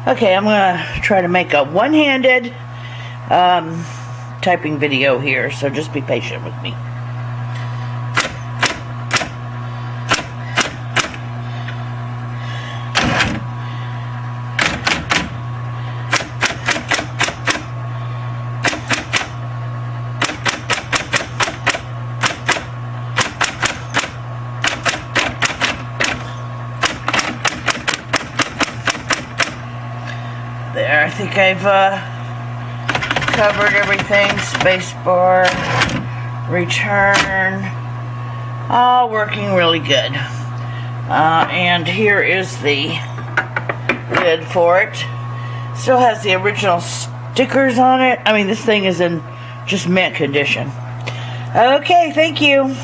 Okay, I'm gonna try to make a one-handed typing video here, so just be patient with me. There, I think I've covered everything. Spacebar, return, all working really good. And here is the lid for it. Still has the original stickers on it. I mean, this thing is in just mint condition. Okay, thank you.